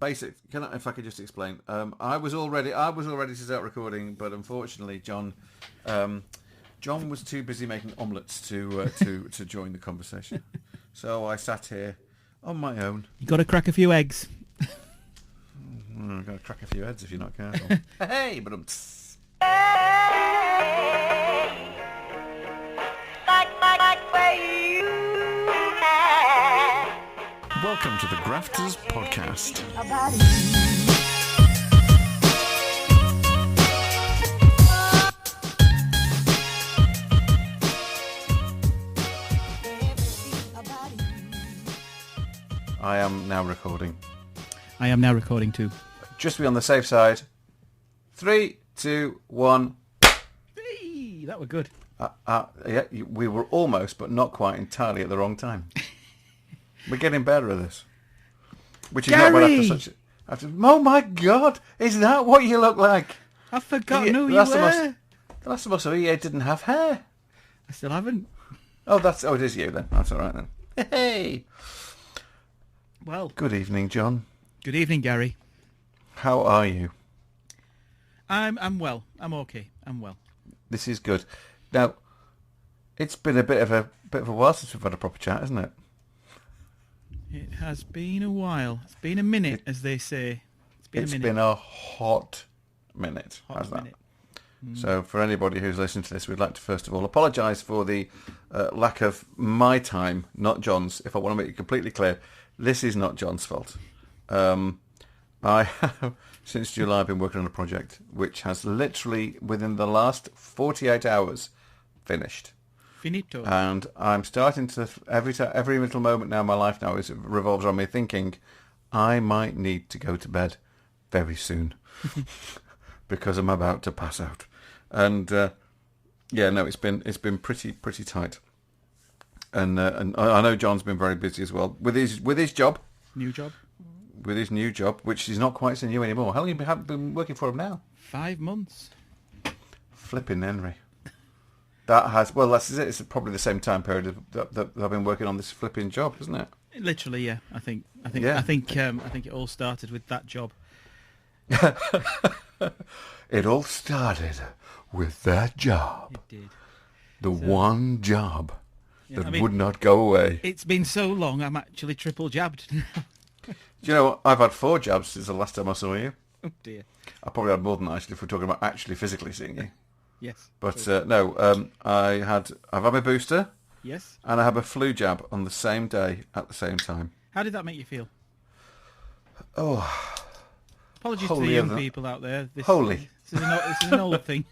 If I could just explain, I was all ready to start recording, but unfortunately, John was too busy making omelettes to join the conversation. So I sat here on my own. You got to crack a few eggs. Got to crack a few heads if you're not careful. Hey, but Welcome to the Graphters Podcast. I am now recording. I am now recording too. Just to be on the safe side. 3, 2, 1. Hey, that were good. We were almost, but not quite entirely at the wrong time. We're getting better at this. Which is Gary! not bad after oh my God! Is that what you look like? I've forgotten who you Last were. The last of us didn't have hair. I still haven't. Oh, it is you then. That's all right then. Hey! Well, Good evening, John. good evening, Gary. How are you? I'm well. I'm okay. I'm well. This is good. Now, it's been a bit of a while since we've had a proper chat, hasn't it? It has been a while. It's been a minute, as they say. It's been a hot minute. How's that? So for anybody who's listening to this, we'd like to first of all apologise for the lack of my time, not John's. If I want to make it completely clear, this is not John's fault. I have, since July, been working on a project which has literally, within the last 48 hours, finished. Finito. And I'm starting to, every little moment now in my life now revolves around me thinking, I might need to go to bed very soon because I'm about to pass out. And it's been pretty tight. And I know John's been very busy as well with his job. New job. With his new job, which is not quite so new anymore. How long have you been working for him now? 5 months. Flipping Henry. That's it. It's probably the same time period that I've been working on this flipping job, isn't it? Literally, yeah. I think it all started with that job. It all started with that job. It did. One job that would not go away. It's been so long, I'm actually triple jabbed. Do you know what? I've had 4 jabs since the last time I saw you. Oh dear. I probably had more than that, actually, if we're talking about actually physically seeing you. Yes. But I've had my booster. Yes. And I have a flu jab on the same day at the same time. How did that make you feel? Oh. Apologies to the young people out there. This is an old thing.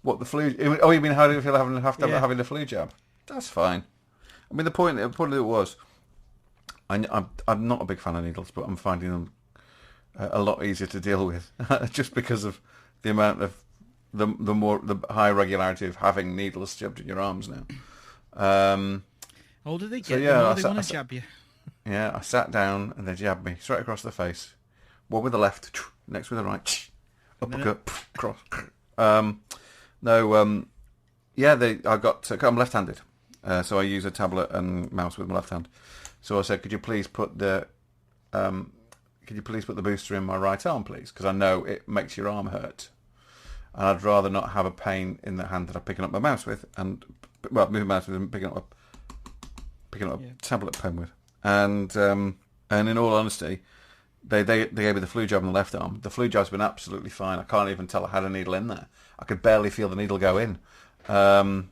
What, the flu? Oh, you mean how do you feel having the flu jab? That's fine. I mean, the point of it was, I'm not a big fan of needles, but I'm finding them a lot easier to deal with, just because of the amount of the high regularity of having needles jabbed in your arms now. Older they get, the more they want to jab you. Yeah, I sat down and they jabbed me straight across the face. One with the left, next with the right, uppercut, cross. I'm left-handed, so I use a tablet and mouse with my left hand. So I said, could you please put the booster in my right arm, please? Because I know it makes your arm hurt. And I'd rather not have a pain in the hand that I'm picking up my mouse with, moving mouse with and picking up a tablet pen with. And in all honesty, they gave me the flu jab on the left arm. The flu jab's been absolutely fine. I can't even tell I had a needle in there. I could barely feel the needle go in. I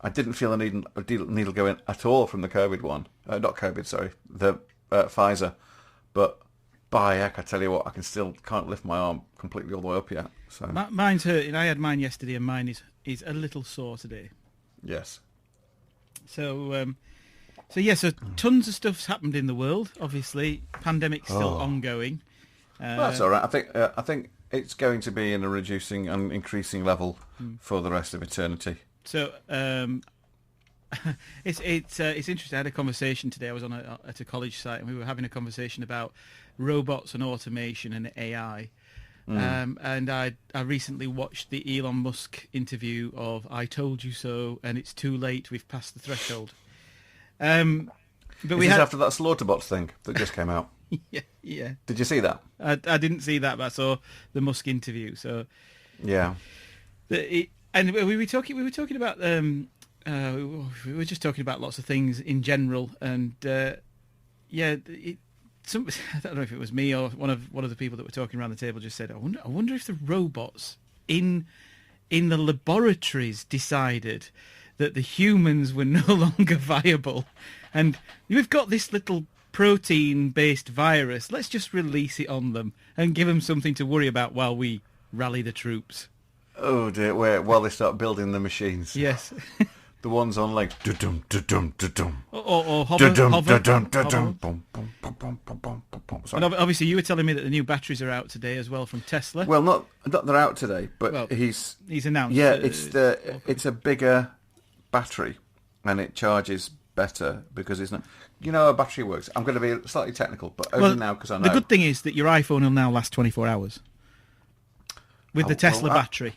didn't feel the needle go in at all from the COVID one. Not COVID, sorry. The Pfizer. But by heck, I tell you what, can't lift my arm completely all the way up yet. So mine's hurting. I had mine yesterday, and mine is a little sore today. Yes. So tons of stuff's happened in the world. Obviously, pandemic's still ongoing. That's all right. I think it's going to be in a reducing and increasing level for the rest of eternity. So it's interesting. I had a conversation today. I was at a college site, and we were having a conversation about robots and automation and AI. And I recently watched the Elon Musk interview of "I told you so" and "It's too late. We've passed the threshold." But after that Slaughterbots thing that just came out. Yeah. Did you see that? I didn't see that, but I saw the Musk interview. So Yeah. And we were talking about we were just talking about lots of things in general, and I don't know if it was me or one of the people that were talking around the table just said, I wonder if the robots in the laboratories decided that the humans were no longer viable, and we've got this little protein-based virus. Let's just release it on them and give them something to worry about while we rally the troops. Oh dear, while they start building the machines. Yes. The ones on like da-dum, da-dum, da-dum. Or hover. Da-dum, da-dum. Bum, bum, bum, bum, bum, bum, bum. Sorry. And obviously you were telling me that the new batteries are out today as well from Tesla. Well, not they're out today, but he's announced. Yeah, it's a bigger battery, and it charges better because it's not. You know how a battery works. I'm going to be slightly technical, but only now because I know. The good thing is that your iPhone will now last 24 hours with the Tesla battery.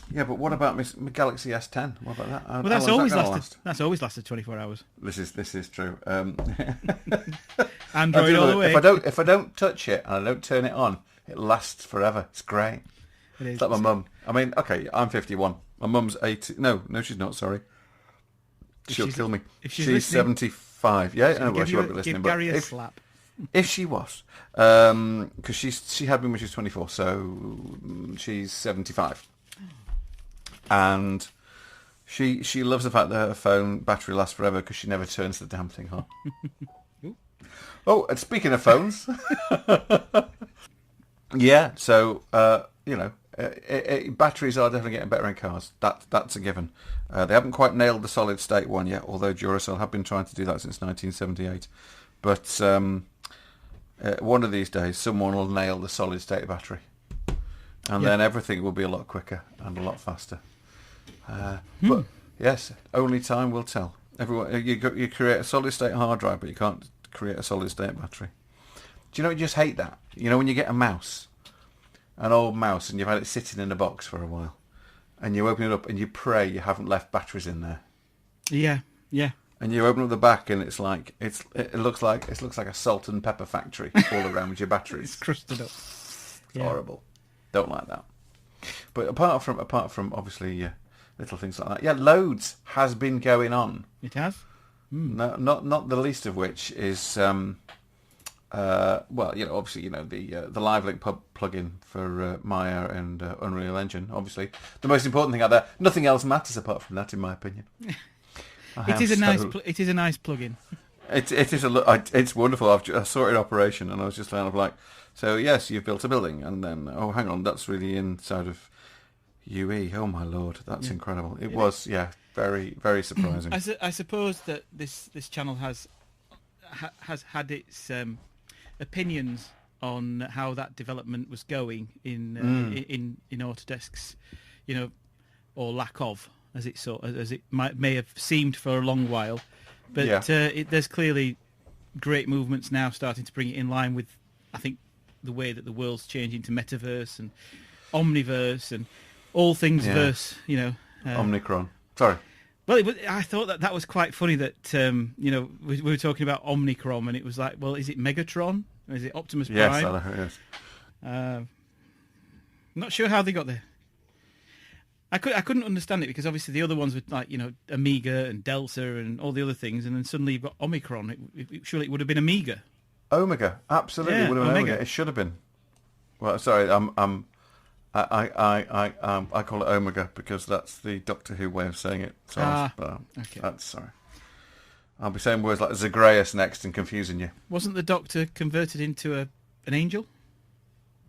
Yeah, but what about my Galaxy S10? What about that? Well, that's always lasted. That's always lasted 24 hours. This is true. Android all the way. If I don't touch it and I don't turn it on, it lasts forever. It's great. It is. It's like my mum. I mean, okay, I'm 51. My mum's 80. No, she's not. Sorry, she'll kill me. If she's 75. Yeah, no, well, she won't be listening. Give But Gary a slap. If she was, because she had me when she was 24, so she's 75. And she loves the fact that her phone battery lasts forever because she never turns the damn thing on. Oh, and speaking of phones, yeah. So batteries are definitely getting better in cars. That's a given. They haven't quite nailed the solid state one yet, although Duracell have been trying to do that since 1978. But one of these days, someone will nail the solid state battery, and then everything will be a lot quicker and a lot faster. But yes, only time will tell. Everyone, you create a solid state hard drive, but you can't create a solid state battery. Do you know? You just hate that. You know when you get a mouse, an old mouse, and you've had it sitting in a box for a while, and you open it up and you pray you haven't left batteries in there. Yeah. And you open up the back, and it looks like a salt and pepper factory all around with your batteries. It's crusted up. It's horrible. Don't like that. But apart from obviously little things like that, loads has been going on. It has. No, not the least of which is obviously the LiveLink plugin for Maya and Unreal Engine. Obviously, the most important thing out there. Nothing else matters apart from that, in my opinion. It is a nice plugin. It's wonderful. I saw it in operation, and I was just kind of like, so yes, you've built a building, and then hang on, that's really inside of UE. Oh my lord, that's incredible. It was very very surprising. I suppose that this channel has had its opinions on how that development was going in Autodesk's, or lack of, as it may have seemed for a long while, but there's clearly great movements now starting to bring it in line with, I think, the way that the world's changing to metaverse and omniverse and all things verse. Omnicron. Sorry. Well, I thought that was quite funny that we were talking about Omnicron, and it was like, well, is it Megatron? Or is it Optimus Prime? Yes. Not sure how they got there. I couldn't understand it because obviously the other ones were like Amiga and Delta and all the other things, and then suddenly you've got Omicron. Surely it would have been Amiga. Omega, absolutely would have been Omega. It should have been. Well, sorry, I call it Omega because that's the Doctor Who way of saying it. So okay. That's sorry. I'll be saying words like Zagreus next and confusing you. Wasn't the Doctor converted into an angel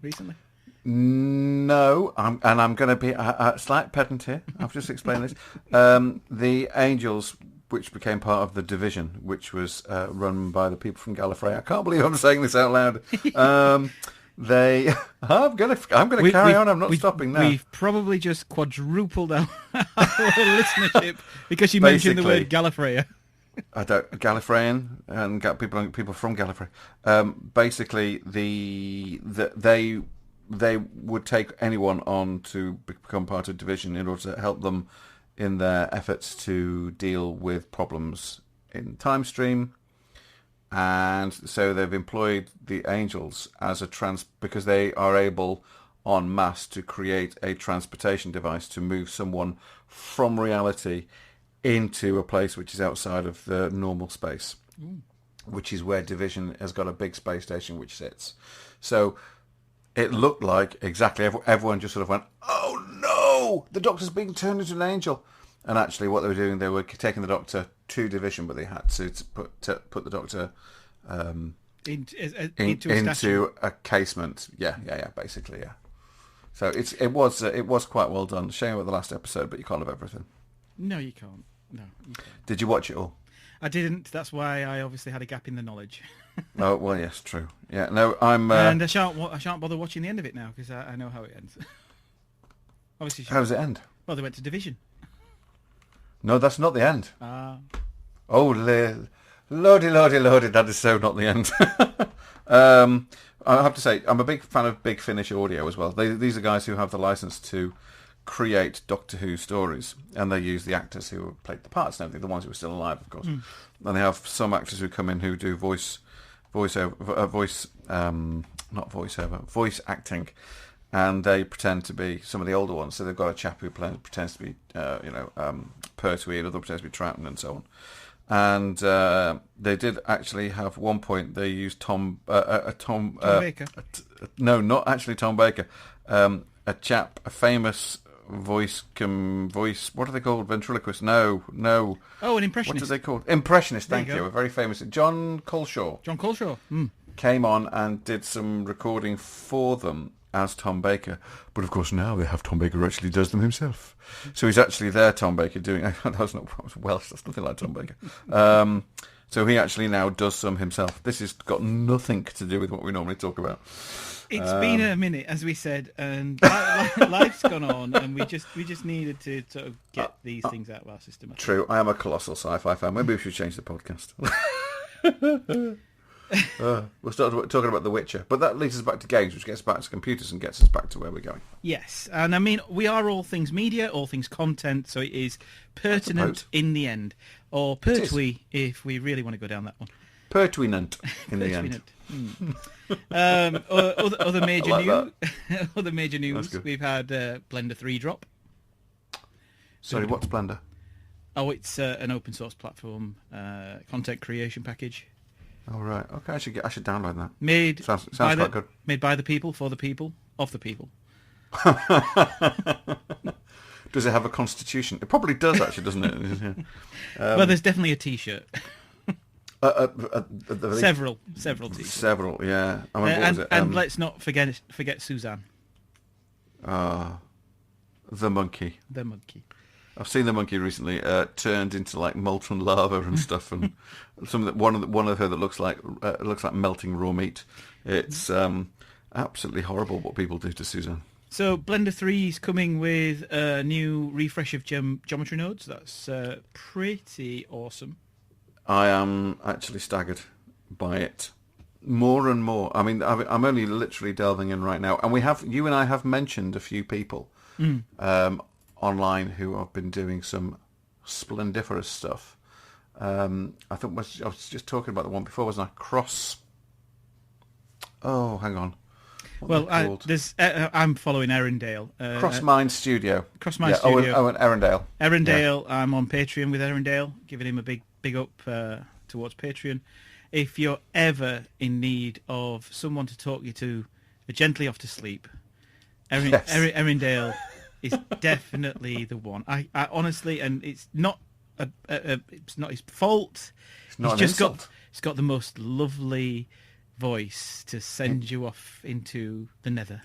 recently? No, I'm going to be a slight pedant here. I've just explained this. The Angels, which became part of the Division, which was run by the people from Gallifrey. I can't believe I'm saying this out loud. I'm going to carry on. I'm not stopping now. We've probably just quadrupled our listenership because you mentioned the word Gallifrey. I don't Gallifreyan and got people from Gallifrey. Basically, they would take anyone on to become part of Division in order to help them in their efforts to deal with problems in Time Stream, and so they've employed the angels as because they are able en masse to create a transportation device to move someone from reality into a place which is outside of the normal space, which is where Division has got a big space station which sits. So it looked like exactly everyone just sort of went, oh no, the Doctor's being turned into an angel. And actually what they were doing, they were taking the Doctor to Division, but they had to put the Doctor into a casement. Yeah, basically, yeah. So it was quite well done. Shame about the last episode, but you can't have everything. No, you can't. No, you can't. Did you watch it all? I didn't. That's why I obviously had a gap in the knowledge. Oh well, yes, true. Yeah, no, I'm. And I shan't bother watching the end of it now because I know how it ends. Obviously. How does it end? Well, they went to Division. No, that's not the end. Oh, lordy, that is so not the end. I have to say, I'm a big fan of Big Finish Audio as well. These are guys who have the license to create Doctor Who stories, and they use the actors who played the parts and everything, the ones who are still alive, of course. And they have some actors who come in who do voice acting, and they pretend to be some of the older ones. So they've got a chap who pretends to be, Pertwee, another pretends to be Troughton, and so on. And they did actually have one point. They used Tom Baker. No, not actually Tom Baker. A famous voice. What are they called? Ventriloquist? No. Oh, an impressionist. What are they called? Impressionist. Thank you. Go. A very famous John Colshaw. Came on and did some recording for them as Tom Baker, but of course now they have Tom Baker who actually does them himself. So he's actually there, Tom Baker, doing... that was Welsh, that's nothing like Tom Baker. So he actually now does some himself. This has got nothing to do with what we normally talk about. It's been a minute, as we said, and life's gone on, and we just needed to sort of get these things out of our system. True, I am a colossal sci-fi fan. Maybe we should change the podcast. We'll start talking about The Witcher, but that leads us back to games, which gets back to computers and gets us back to where we're going. Yes, and I mean, we are all things media, all things content, so it is pertinent in the end, or pertwee if we really want to go down that one. Pertinent in the end. Other major like news. Other major news. We've had Blender 3 drop. Sorry, what's Blender? Oh, it's an open source platform content creation package. Oh right, okay. I should download that. Sounds quite good. Made by the people, for the people, of the people. Does it have a constitution? It probably does, actually, doesn't it? Well, there's definitely a T-shirt. Several T-shirts. Several, yeah. I mean, what was it? And let's not forget Suzanne. The monkey. The monkey. I've seen the monkey recently turned into like molten lava and stuff, and one of her that looks like melting raw meat. It's absolutely horrible what people do to Suzanne. So Blender 3 is coming with a new refresh of geometry nodes. That's pretty awesome. I am actually staggered by it more and more. I mean, I'm only literally delving in right now, and you and I have mentioned a few people online who have been doing some splendiferous stuff. I think I was just talking about the one before, wasn't I? Oh, hang on. I'm following Erindale. Crossmind Studio. Crossmind Studio. Oh, and Erindale. Erindale, yeah. I'm on Patreon with Erindale, giving him a big up towards Patreon. If you're ever in need of someone to talk you to gently off to sleep, Erindale is definitely the one. I honestly, and it's not his fault. It's not an insult. He's got the most lovely voice to send you off into the nether.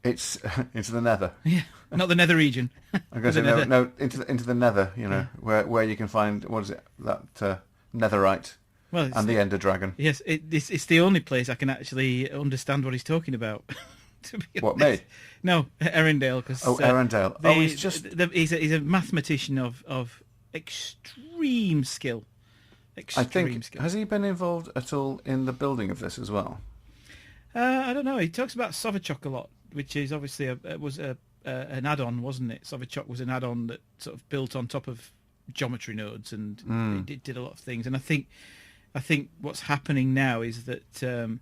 It's into the nether. Yeah, not the nether region. I'm going to say no, into the nether. You know, where you can find what is it, that netherite and the ender dragon. Yes, it's the only place I can actually understand what he's talking about. To be what, honest. me? No, Erindale. Erindale. He's a mathematician of extreme skill. Has he been involved at all in the building of this as well? I don't know. He talks about Sovichok a lot, which is obviously an add-on, wasn't it? Sovichok was an add-on that sort of built on top of geometry nodes, and it did a lot of things. And I think I think what's happening now is that the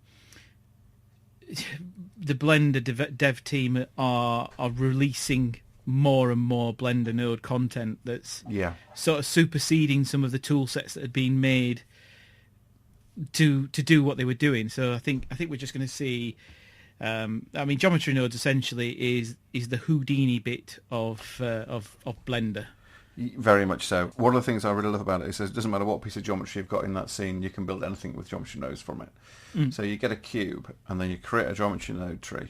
Blender dev team are releasing more and more Blender node content that's sort of superseding some of the tool sets that had been made to do what they were doing. So I think we're just going to see. Geometry nodes essentially is the Houdini bit of Blender. Very much so. One of the things I really love about it is it doesn't matter what piece of geometry you've got in that scene, you can build anything with geometry nodes from it. So you get a cube, and then you create a geometry node tree,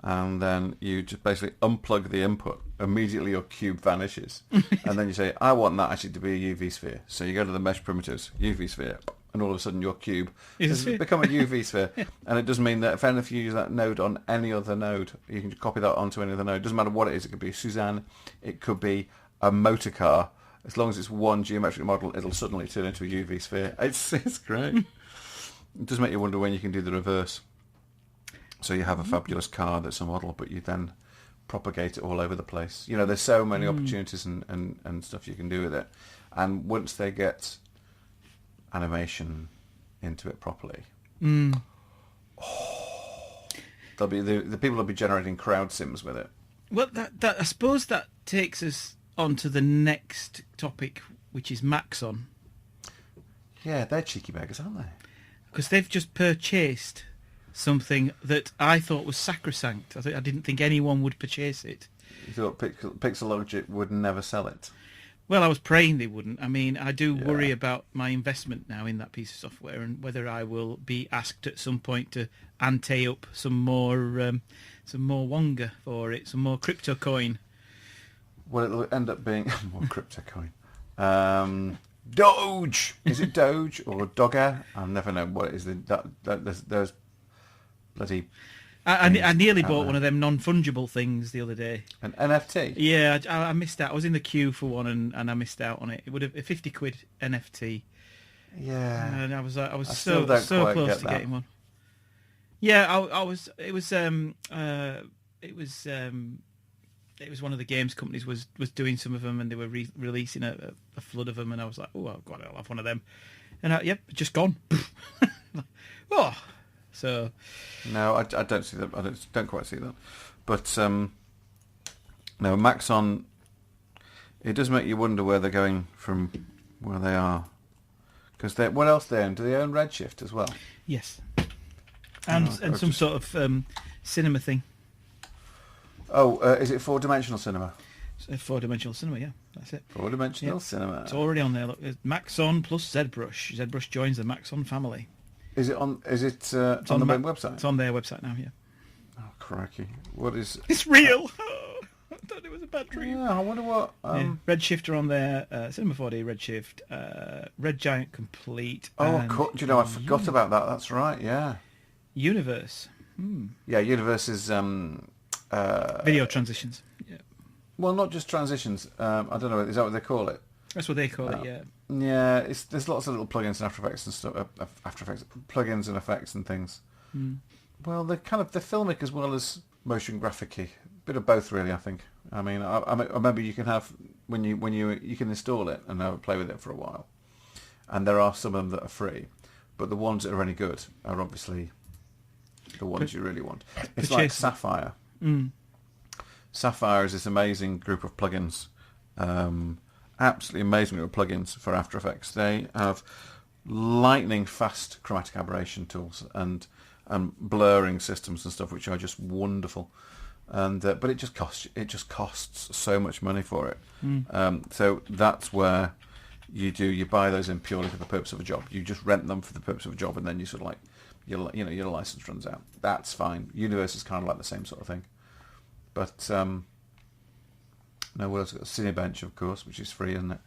and then you just basically unplug the input. Immediately your cube vanishes. And then you say, I want that actually to be a UV sphere. So you go to the mesh primitives, UV sphere, and all of a sudden your cube has become a UV sphere. And it does mean that if you use that node on any other node, you can copy that onto any other node. It doesn't matter what it is. It could be Suzanne, it could be a motor car. As long as it's one geometric model, it'll suddenly turn into a UV sphere. It's great. It does make you wonder when you can do the reverse. So you have a fabulous car that's a model, but you then propagate it all over the place. You know, there's so many opportunities and stuff you can do with it. And once they get animation into it properly, they'll be the people will be generating crowd sims with it. Well, that I suppose that takes us on to the next topic, which is Maxon. Yeah, they're cheeky beggars, aren't they? Because they've just purchased something that I thought was sacrosanct. I didn't think anyone would purchase it. You thought Pixelogic would never sell it? Well, I was praying they wouldn't. I mean, I do worry about my investment now in that piece of software and whether I will be asked at some point to ante up some more Wonga for it, some more crypto coin. Well, it'll end up being more crypto coin. Doge! Is it Doge or Dogger? I'll never know what it is. There's bloody... I nearly bought one of them non-fungible things the other day. An NFT? Yeah, I missed out. I was in the queue for one and I missed out on it. It would have a 50 quid NFT. Yeah. And I was so close to getting one. Yeah, it was one of the games companies was doing some of them, and they were releasing a flood of them, and I was like, oh God, I'll have one of them. And just gone. Oh. So no, I don't see that. I don't quite see that. But no, Maxon. It does make you wonder where they're going from where they are, because what else they own? Do they own Redshift as well? Yes, and some sort of cinema thing. Oh, is it 4-dimensional cinema? It's 4-dimensional cinema, yeah, that's it. 4-dimensional cinema. It's already on there. Look, it's Maxon plus ZBrush. ZBrush joins the Maxon family. Is it on? Is it on the main website? It's on their website now. Yeah. Oh crikey! What is? It's real. I thought it was a bad dream. Yeah, I wonder what. Redshift are on there. Cinema 4D, Redshift, Red Giant Complete. Oh, do you know? I forgot about that. That's right. Yeah. Universe. Yeah, Universe is video transitions. Yeah. Well, not just transitions. I don't know. Is that what they call it? That's what they call it. Yeah. Yeah, there's lots of little plugins in After Effects and stuff. After Effects plugins and effects and things. Well, they're filmic as well as motion graphic-y. Bit of both, really. I think. I mean, I remember you can have when you can install it and have a play with it for a while, and there are some of them that are free, but the ones that are any good are obviously the ones you really want. It's like Sapphire. Sapphire is this amazing group of plugins. Absolutely amazing group of plugins for After Effects. They have lightning fast chromatic aberration tools and blurring systems and stuff, which are just wonderful. And but it just costs so much money for it. So that's where you buy those in purely for the purpose of a job. You just rent them for the purpose of a job, and then you sort of like your license runs out. That's fine. Universe is kind of like the same sort of thing, but. No, what else? Got Cinebench, of course, which is free, isn't it?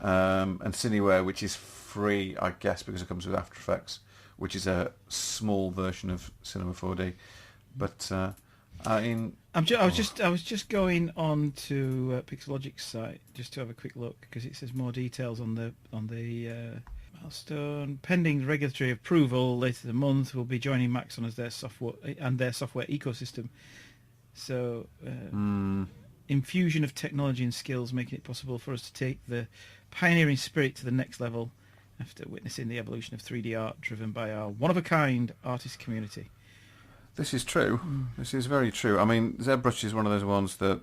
And Cineware, which is free, I guess, because it comes with After Effects, which is a small version of Cinema 4D. But I mean, I was just going on to Pixelogic's site just to have a quick look, because it says more details on the milestone. Pending regulatory approval later this month, will be joining Maxon as their software ecosystem. So. Infusion of technology and skills, making it possible for us to take the pioneering spirit to the next level after witnessing the evolution of 3D art driven by our one-of-a-kind artist community. This is true. This is very true. I mean, ZBrush is one of those ones that,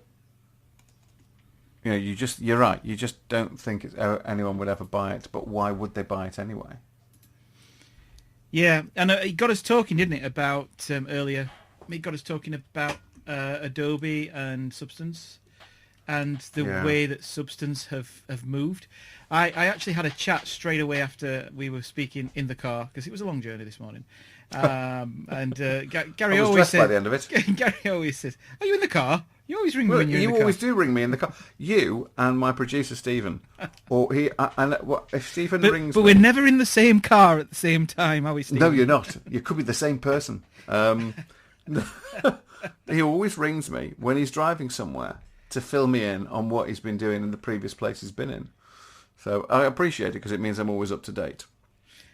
you know, you're right. You just don't think anyone would ever buy it, but why would they buy it anyway? Yeah, and it got us talking, didn't it, about earlier. It got us talking about Adobe and Substance and the way that Substance have moved. I actually had a chat straight away after we were speaking in the car, because it was a long journey this morning. And Gary always said, by the end of it. Gary always says, "Are you in the car? You always ring me when you're in the car." You always do ring me in the car. You and my producer Stephen, or if Stephen rings, but me, we're never in the same car at the same time, are we, Stephen? No, you're not. You could be the same person. He always rings me when he's driving somewhere to fill me in on what he's been doing in the previous place he's been in. So I appreciate it because it means I'm always up to date.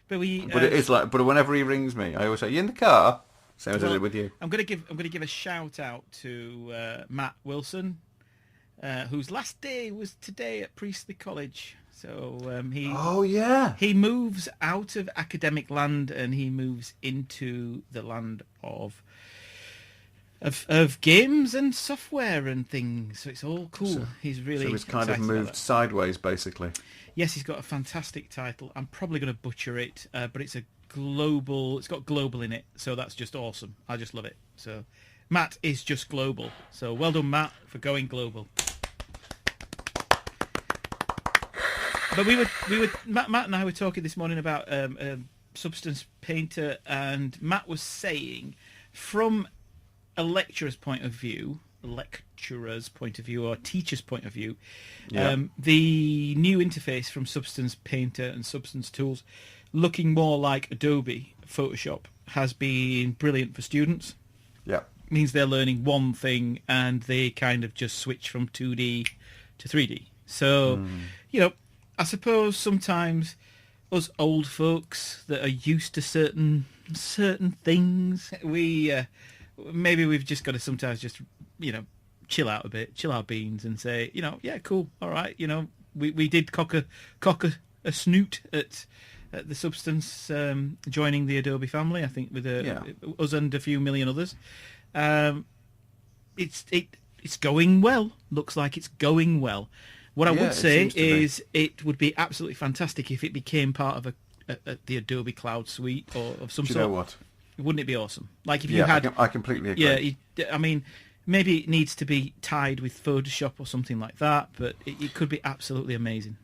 But it is like, but whenever he rings me, I always say, "You in the car?" Same as I did with you. I'm going to give a shout out to Matt Wilson, whose last day was today at Priestley College. So he moves out of academic land and he moves into the land of games and software and things. So it's all cool. He's kind of moved sideways, basically. Yes, he's got a fantastic title. I'm probably going to butcher it, but it's got global in it, so that's just awesome. I just love it. So Matt is just global. So well done, Matt, for going global. But Matt and I were talking this morning about Substance Painter, and Matt was saying, from a lecturer's point of view, or teacher's point of view, the new interface from Substance Painter and Substance Tools, looking more like Adobe Photoshop, has been brilliant for students. Yeah. It means they're learning one thing and they kind of just switch from 2D to 3D. So, you know, I suppose sometimes us old folks that are used to certain things, maybe we've just got to sometimes just, you know, chill out a bit, chill our beans and say, you know, yeah, cool, all right, you know, we did cock a snoot at the Substance joining the Adobe family, I think, with us and a few million others. It's going well. Looks like it's going well. What I would say is it would be absolutely fantastic if it became part of the Adobe Cloud Suite or of some sort. Do you know what? Wouldn't it be awesome? Like if you had... I completely agree. Yeah, I mean, maybe it needs to be tied with Photoshop or something like that, but it could be absolutely amazing.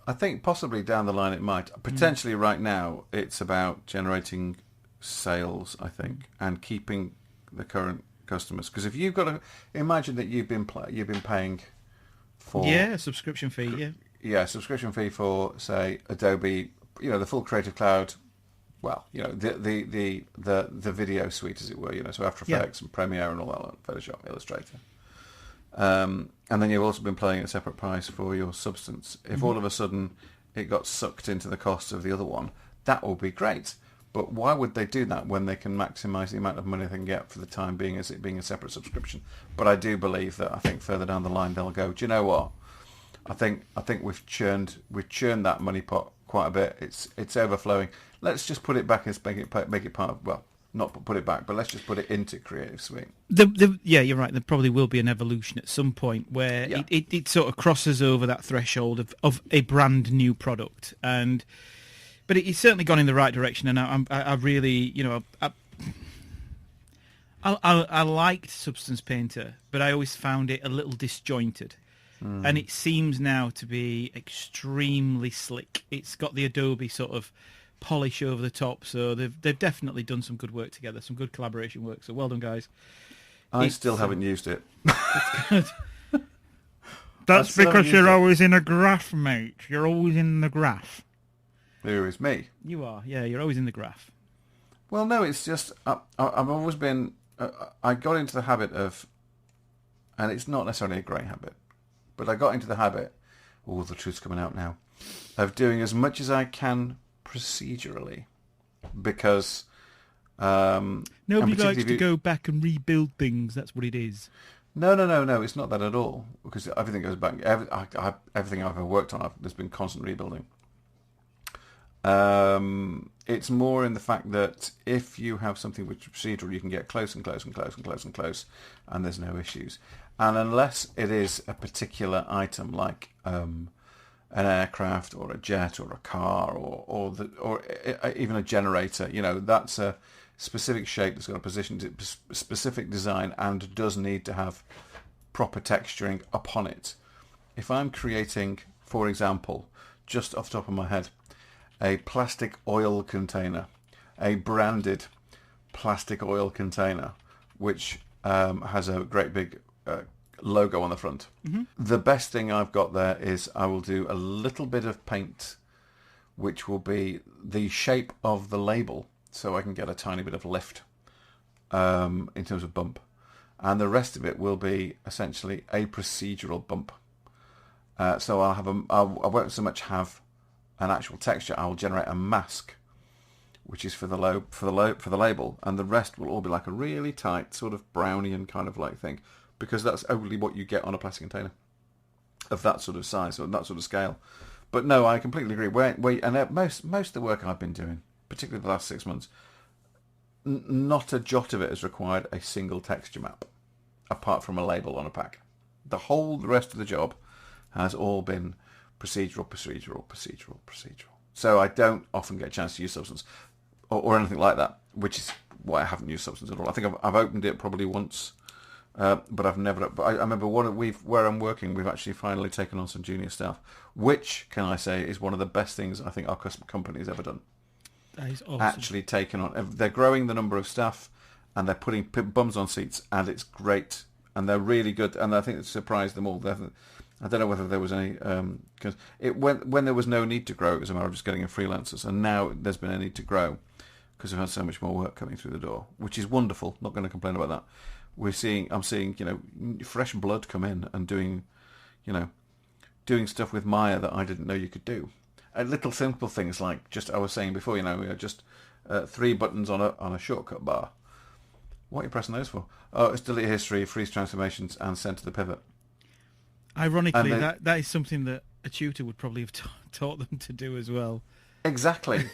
I think possibly down the line it might. Potentially right now it's about generating sales, I think, and keeping the current customers. Because if you've got to... Imagine that you've been paying for... Yeah, a subscription fee, yeah. Yeah, subscription fee for, say, Adobe, you know, the full Creative Cloud... Well, you know, the video suite, as it were, you know, so After Effects and Premiere and all that, Photoshop, Illustrator. And then you've also been paying a separate price for your Substance. If all of a sudden it got sucked into the cost of the other one, that would be great. But why would they do that when they can maximise the amount of money they can get for the time being as it being a separate subscription? But I do believe that I think further down the line they'll go, do you know what? I think we've churned that money pot quite a bit. It's overflowing. Let's just put it back and make it part of, well, not put it back, but let's just put it into Creative Suite. Yeah, you're right. There probably will be an evolution at some point where it sort of crosses over that threshold of a brand new product. But it's certainly gone in the right direction, and I really, you know, I liked Substance Painter, but I always found it a little disjointed. And it seems now to be extremely slick. It's got the Adobe sort of polish over the top, so they've definitely done some good work together, some good collaboration work. So well done, guys. I still haven't used it. It's good. That's because you're always in a graph, mate. You're always in the graph. Who is me? You are, yeah. You're always in the graph. Well, no, it's just I've always been. I got into the habit of, and it's not necessarily a great habit, but I got into the habit. Oh, the truth's coming out now. Of doing as much as I can procedurally, because nobody likes to go back and rebuild things. That's what it is. No. It's not that at all, because everything goes back. Everything I've ever worked on, there's been constant rebuilding. It's more in the fact that if you have something which is procedural, you can get close and close and close and close and close, and there's no issues. And unless it is a particular item like an aircraft or a jet or a car or even a generator, that's a specific shape that's got a position, specific design, and does need to have proper texturing upon it. If I'm creating, for example, just off the top of my head, a plastic oil container, a branded plastic oil container, which has a great big logo on the front. Mm-hmm. The best thing I've got there is I will do a little bit of paint, which will be the shape of the label, so I can get a tiny bit of lift in terms of bump. And the rest of it will be essentially a procedural bump. So I won't so much have an actual texture. I will generate a mask, which is for the label, and the rest will all be like a really tight sort of Brownian kind of like thing, because that's only what you get on a plastic container of that sort of size or that sort of scale. But no, I completely agree. And most of the work I've been doing, particularly the last 6 months, not a jot of it has required a single texture map, apart from a label on a pack. The rest of the job has all been procedural. So I don't often get a chance to use Substance or anything like that, which is why I haven't used Substance at all. I think I've opened it probably once, but I've never. But I remember where I'm working, we've actually finally taken on some junior staff, which, can I say, is one of the best things I think our company has ever done. That is awesome. Actually taken on. They're growing the number of staff, and they're putting bums on seats, and it's great, and they're really good, and I think it surprised them all. I don't know whether there was any, because when there was no need to grow, it was a matter of just getting in freelancers, and now there's been a need to grow because we've had so much more work coming through the door, which is wonderful. Not going to complain about that. I'm seeing fresh blood come in and doing stuff with Maya that I didn't know you could do. Little simple things like, just I was saying before, just 3 buttons on a shortcut bar. What are you pressing those for? Oh, it's delete history, freeze transformations, and center the pivot. Ironically, that is something that a tutor would probably have taught them to do as well. Exactly.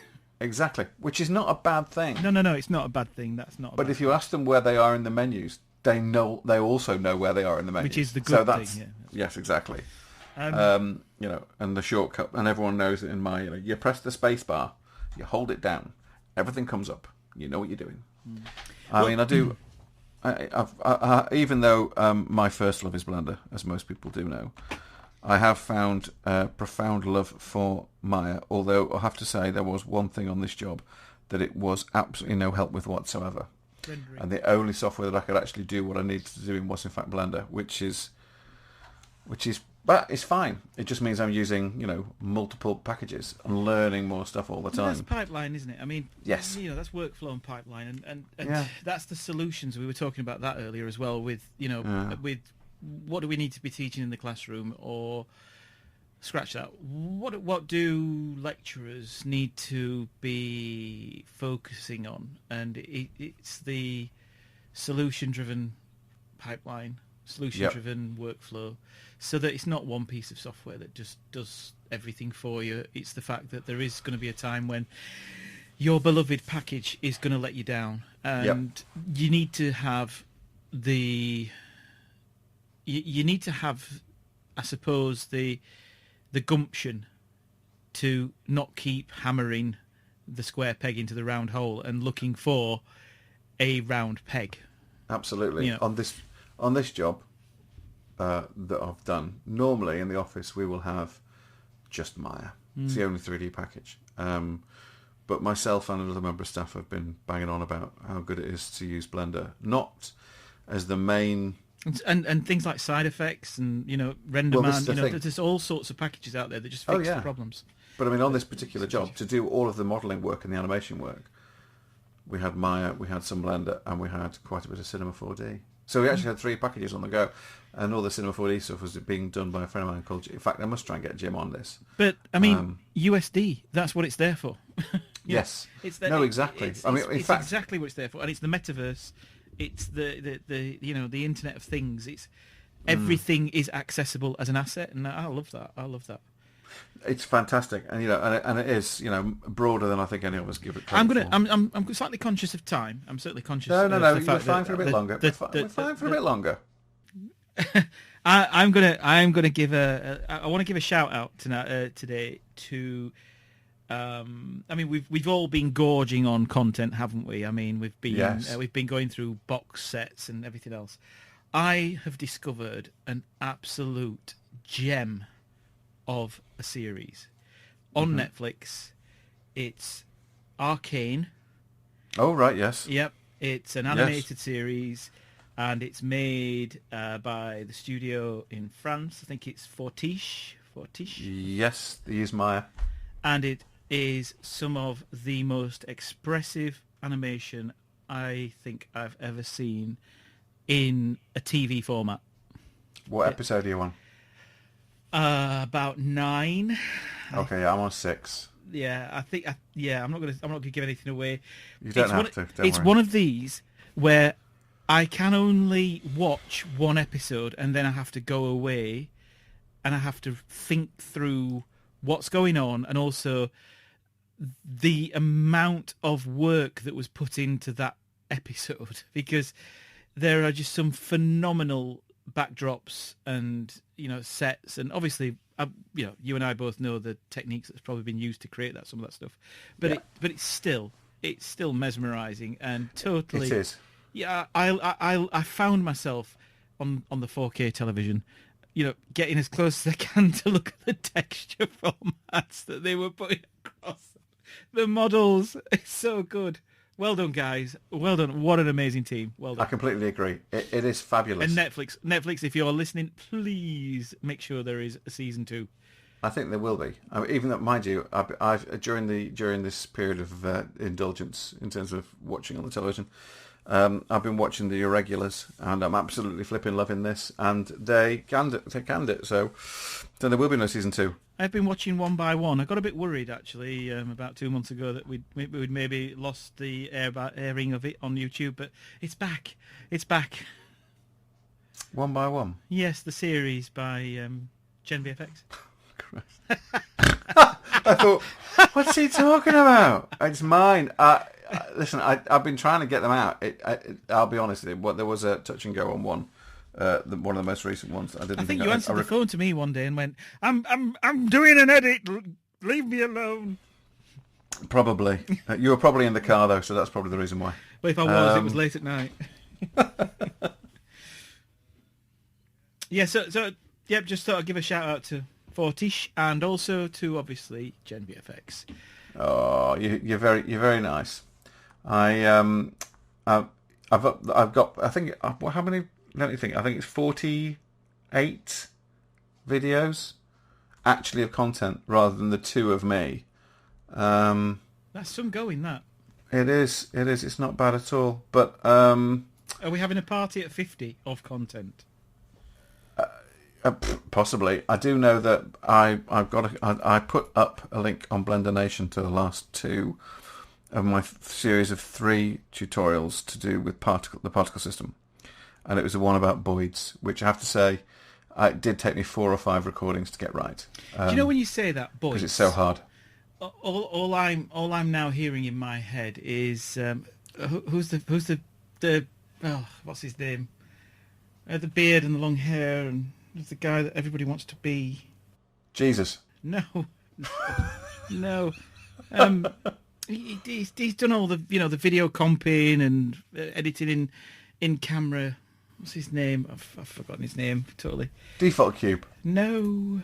Which is not a bad thing. No, it's not a bad thing. That's not. But if you ask them where they are in the menus, they also know where they are in the menus. Which is the good thing. Yeah. Yes, exactly. And the shortcut, and everyone knows it in my. You press the space bar, you hold it down, everything comes up. You know what you're doing. I do. Even though my first love is Blender, as most people do know, I have found profound love for Maya, although I have to say there was one thing on this job that it was absolutely no help with whatsoever. Rendering. And the only software that I could actually do what I needed to do in was in fact Blender, which is but it's fine. It just means I'm using, multiple packages and learning more stuff all the time. That's pipeline, isn't it? I mean, yes. That's workflow and pipeline, and yeah. That's the solutions. We were talking about that earlier as well with, with what do we need to be teaching in the classroom, or scratch that. What do lecturers need to be focusing on? And it's the solution-driven pipeline, solution-driven workflow, so that it's not one piece of software that just does everything for you. It's the fact that there is going to be a time when your beloved package is going to let you down, and you need to have you need to have, I suppose, the gumption to not keep hammering the square peg into the round hole and looking for a round peg. Absolutely. On this job that I've done, normally in the office we will have just Maya. It's the only 3D package. But myself and another member of staff have been banging on about how good it is to use Blender, not as the main... And things like side effects and, RenderMan, there's all sorts of packages out there that just fix the problems. But I mean, on this particular job, to do all of the modelling work and the animation work, we had Maya, we had some Blender, and we had quite a bit of Cinema 4D. So we actually had 3 packages on the go, and all the Cinema 4D stuff was being done by a friend of mine called... In fact, I must try and get Jim on this. But, I mean, USD, that's what it's there for. Yes. Exactly. It's exactly what it's there for, and it's the metaverse. It's the Internet of Things. It's everything is accessible as an asset, and I love that. It's fantastic, and and it is broader than I think any of us give it credit for. I'm slightly conscious of time. I'm certainly conscious. No. The We're fine for a bit longer. We're fine for a bit longer. I'm gonna give I want to give a shout out today to. We've all been gorging on content, haven't we? I mean, we've been going through box sets and everything else. I have discovered an absolute gem of a series on Netflix. It's Arcane. Oh right, yes. Yep, it's an animated series, and it's made by the studio in France. I think it's Fortiche. Yes, they use Maya. And it is some of the most expressive animation I think I've ever seen in a TV format. What episode are you on? About 9. Okay, I'm on 6. Yeah, I think. I'm not gonna give anything away. You don't have to. It's one of these where I can only watch one episode and then I have to go away and I have to think through what's going on, and also the amount of work that was put into that episode, because there are just some phenomenal backdrops and sets, and obviously you and I both know the techniques that's probably been used to create some of that stuff, but it's still mesmerizing and totally. It is. Yeah, I found myself on the 4K television, getting as close as I can to look at the texture formats that they were putting across the models. It's so good. Well done, guys. Well done. What an amazing team. Well done. I completely agree. It is fabulous. And Netflix, if you're listening, please make sure there is a season 2. I think there will be. Even though, mind you, I've during this period of indulgence in terms of watching on the television, I've been watching the irregulars, and I'm absolutely flipping loving this. And they canned it. So there will be no season 2. I've been watching one by one. I got a bit worried actually about 2 months ago that we'd maybe lost the airing of it on YouTube, but it's back. It's back. One by one. Yes, the series by Gen VFX. I thought, what's he talking about? It's mine. Listen, I've been trying to get them out. I'll be honest, there was a touch and go on one. One of the most recent ones. I think you answered the phone to me one day and went, "I'm doing an edit. Leave me alone." Probably. You were probably in the car though, so that's probably the reason why. Well, if I was, it was late at night. Yeah. So just thought I'd give a shout out to Fortiche and also to obviously Gen VFX. Oh, you're very nice. I've got. I think how many? Let me think. I think it's 48 videos actually of content rather than the 2 of me. That's some going, that. It is. It's not bad at all. But are we having a party at 50 of content? Possibly. I do know that I put up a link on Blender Nation to the last 2 of my series of 3 tutorials to do with the particle system. And it was the one about Boyd's, which I have to say, it did take me 4 or 5 recordings to get right. Do you know when you say that, Boyd's? Because it's so hard. All I'm now hearing in my head is who's the what's his name? The beard and the long hair, and the guy that everybody wants to be. Jesus. No. He's done all the the video comping and editing in camera. What's his name? I've forgotten his name totally. Default Cube. No.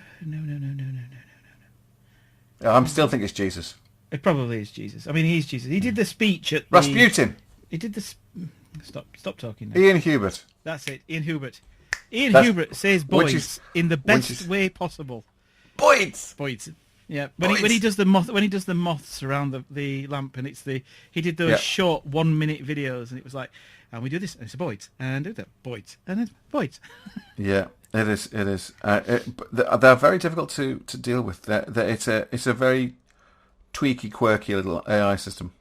I still think it's Jesus. It probably is Jesus. I mean, he's Jesus. He did the speech at Rasputin. He did the. Stop talking now. Ian Hubert. That's it. Ian Hubert. Hubert says "boys" in the best way possible. Boys. Yeah. When he does the moths around the lamp, and he did those short 1 minute videos, and it was like, and we do this, and it's a Boyd, and do that Boyd, and it's Boyd. Yeah, it is. They're very difficult to deal with. It's a very tweaky, quirky little AI system.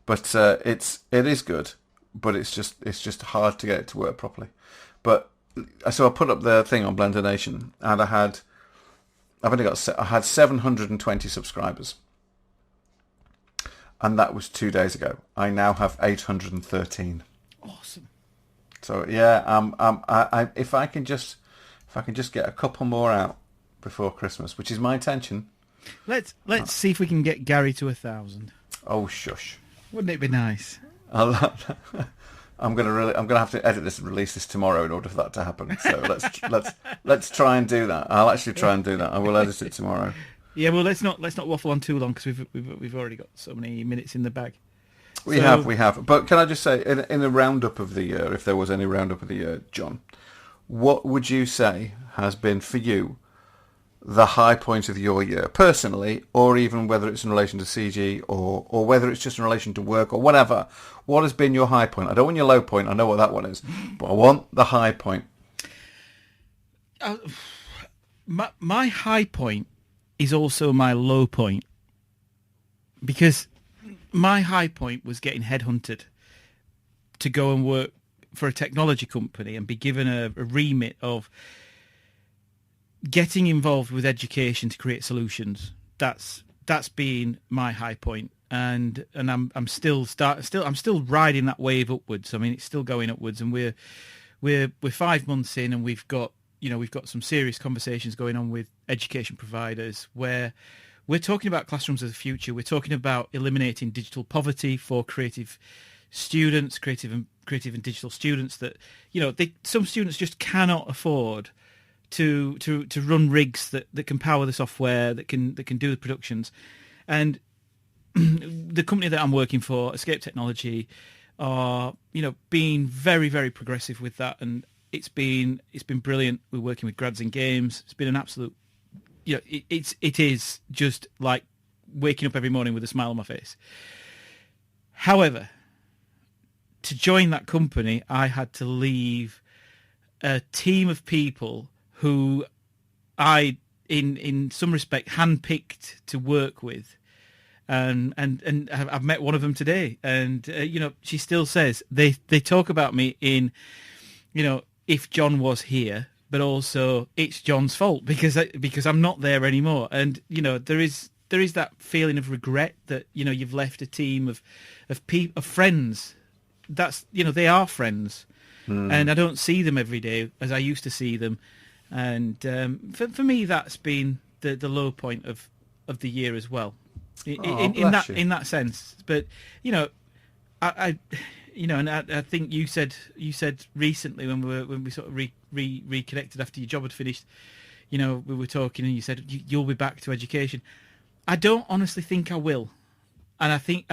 But it is good, but it's just hard to get it to work properly. But so I put up the thing on Blender Nation, and I had I had 720 subscribers, and that was 2 days ago. I now have 813. Awesome. So yeah, if I can just get a couple more out before Christmas, which is my intention. Let's see if we can get Gary to 1,000. Oh shush! Wouldn't it be nice? I'm gonna have to edit this and release this tomorrow in order for that to happen. So let's try and do that. I'll actually try and do that. I will edit it tomorrow. Yeah, well, let's not waffle on too long because we've already got so many minutes in the bag. We have. But can I just say, in the roundup of the year, if there was any roundup of the year, John, what would you say has been for you the high point of your year, personally, or even whether it's in relation to CG or whether it's just in relation to work or whatever? What has been your high point? I don't want your low point. I know what that one is, but I want the high point. My high point is also my low point, because my high point was getting headhunted to go and work for a technology company and be given a remit of getting involved with education to create solutions. That's been my high point, and I'm still riding that wave upwards. I mean, it's still going upwards, and we're 5 months in, and we've got some serious conversations going on with education providers where we're talking about classrooms of the future. We're talking about eliminating digital poverty for creative students, creative and digital students that, some students just cannot afford to run rigs that can power the software, that can do the productions. And the company that I'm working for, Escape Technology, are being very, very progressive with that, and it's been brilliant. We're working with grads in games. It's been an absolute, it is just like waking up every morning with a smile on my face. However, to join that company, I had to leave a team of people who I, in some respect, handpicked to work with, and I've met one of them today, and she still says they talk about me in, if John was here, but also it's John's fault because I'm not there anymore, and there is that feeling of regret that you've left a team of friends. That's they are friends, and I don't see them every day as I used to see them. And for me, that's been the low point of the year as well, in that sense. But I think you said recently when we sort of reconnected after your job had finished, we were talking, and you said you'll be back to education. I don't honestly think I will, and I think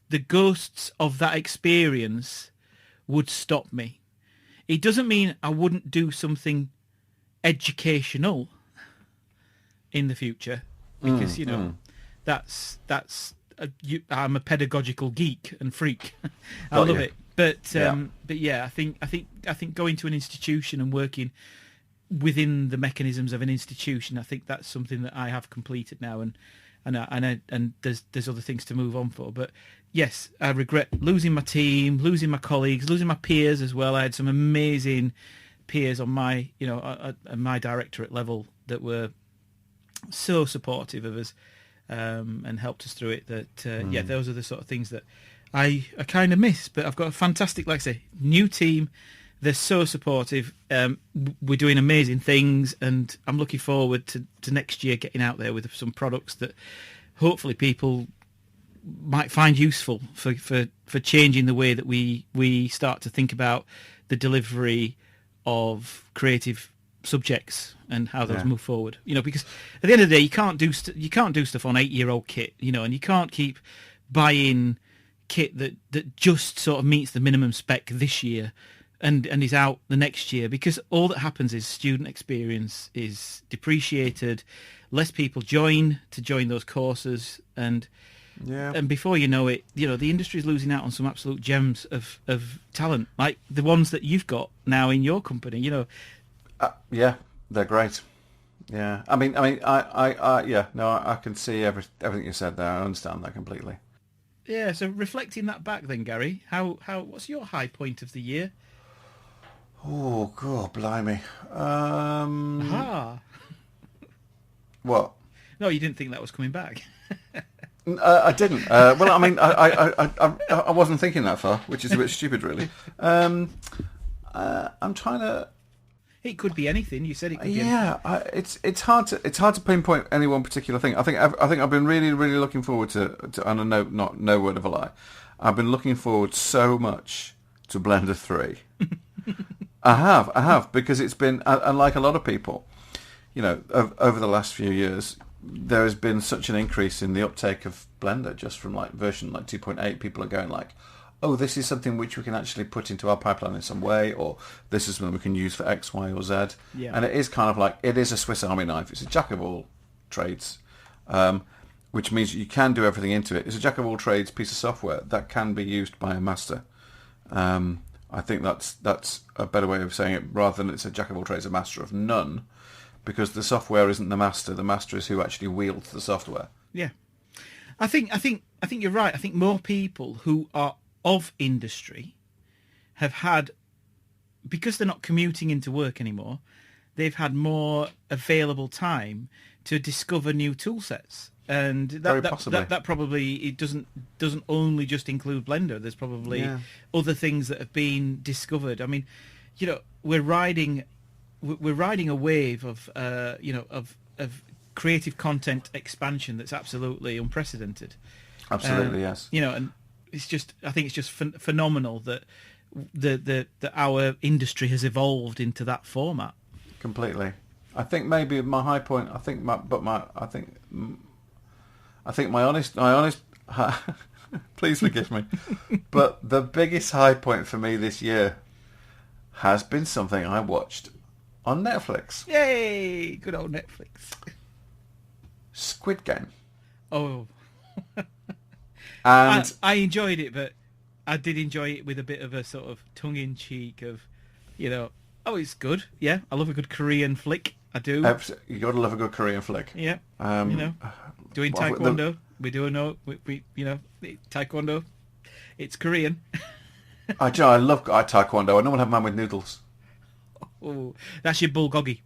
the ghosts of that experience would stop me. It doesn't mean I wouldn't do something educational in the future, because I'm a pedagogical geek and freak. I love it, but yeah, I think going to an institution and working within the mechanisms of an institution, I think that's something that I have completed now, and there's other things to move on for. But yes, I regret losing my team, losing my colleagues, losing my peers as well. I had some amazing peers on my, at my directorate level that were so supportive of us and helped us through it. That those are the sort of things that I kind of miss. But I've got a fantastic, like I say, new team. They're so supportive. We're doing amazing things, and I'm looking forward to next year getting out there with some products that hopefully people might find useful for changing the way that we start to think about the delivery of creative subjects and how those move forward. Because at the end of the day, you can't do stuff on 8-year-old kit, and you can't keep buying kit that just sort of meets the minimum spec this year and is out the next year, because all that happens is student experience is depreciated, less people join those courses, and before you know it, the industry is losing out on some absolute gems of talent, like the ones that you've got now in your company. They're great. Yeah, I can see everything you said there. I understand that completely. Yeah. So reflecting that back, then, Gary, what's your high point of the year? Oh, God, blimey. What? No, you didn't think that was coming back. I didn't. Well, I mean, I wasn't thinking that far, which is a bit stupid, really. I'm trying to. It could be anything. You said it could be anything. Yeah, it's hard to pinpoint any one particular thing. I think I've been really looking forward to and I know not no word of a lie. I've been looking forward so much to Blender 3. I have because it's been, and like a lot of people, you know, over the last few years, there has been such an increase in the uptake of Blender just from like version like 2.8. People are going like, oh, this is something which we can actually put into our pipeline in some way, or this is something we can use for X, Y, or Z. Yeah. And it is kind of like, it is a Swiss Army knife. It's a jack of all trades, which means you can do everything into it. It's a jack of all trades piece of software that can be used by a master. I think that's a better way of saying it, rather than it's a jack of all trades, a master of none, because the software isn't the master. The master is who actually wields the software. Yeah, I think you're right. I think more people who are of industry have had, because they're not commuting into work anymore, they've had more available time to discover new tool sets. And that probably, it doesn't only just include Blender. There's probably other things that have been discovered. I mean, you know, we're riding a wave of of creative content expansion that's absolutely unprecedented. Absolutely, yes. You know, and I think it's just phenomenal that that our industry has evolved into that format. Completely. I think maybe my high point. I think my honest. Please forgive me, but the biggest high point for me this year has been something I watched on Netflix. Yay! Good old Netflix. Squid Game. Oh. And I enjoyed it, but I did enjoy it with a bit of a sort of tongue-in-cheek of, you know, oh, it's good. Yeah, I love a good Korean flick. I do. You got to love a good Korean flick. Yeah. You know, doing taekwondo. We do know. We you know, taekwondo. It's Korean. I love taekwondo. I normally have man with noodles. Oh, that's your bulgogi.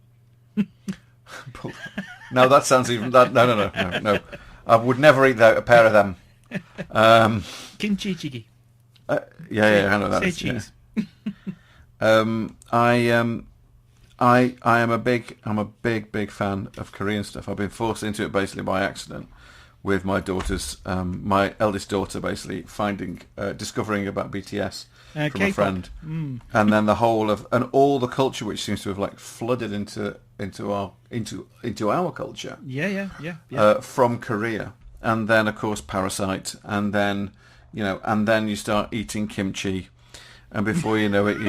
No, that sounds even. No. I would never eat a pair of them. Kimchi jjigae. Yeah, I know that. Say cheese. I am a big fan of Korean stuff. I've been forced into it basically by accident, with my daughter's, my eldest daughter basically discovering about BTS from K-pop. a friend, and then all the culture which seems to have like flooded into our culture. Yeah. From Korea. And then, of course, Parasite, and then you start eating kimchi, and before you know it,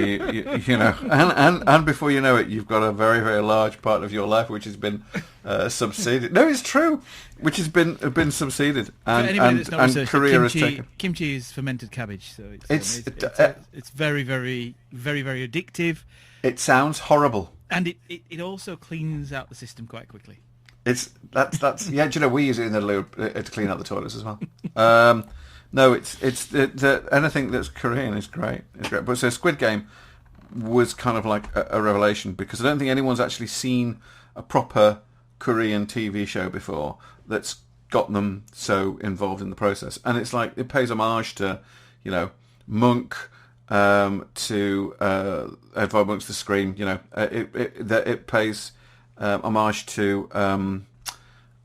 you know, and before you know it, you've got a very, very large part of your life which has been subsided. No, it's true, which has been subsided, and Korea has taken. Kimchi is fermented cabbage, so it's very, very, very, very addictive. It sounds horrible, and it also cleans out the system quite quickly. That's yeah. Do you know we use it in the loo to clean out the toilets as well. No, it's anything that's Korean is great. It's great. But so Squid Game was kind of like a revelation, because I don't think anyone's actually seen a proper Korean TV show before that's got them so involved in the process. And it's like it pays homage to, you know, Monk, to Edvard Munch's The Scream. You know, it pays homage to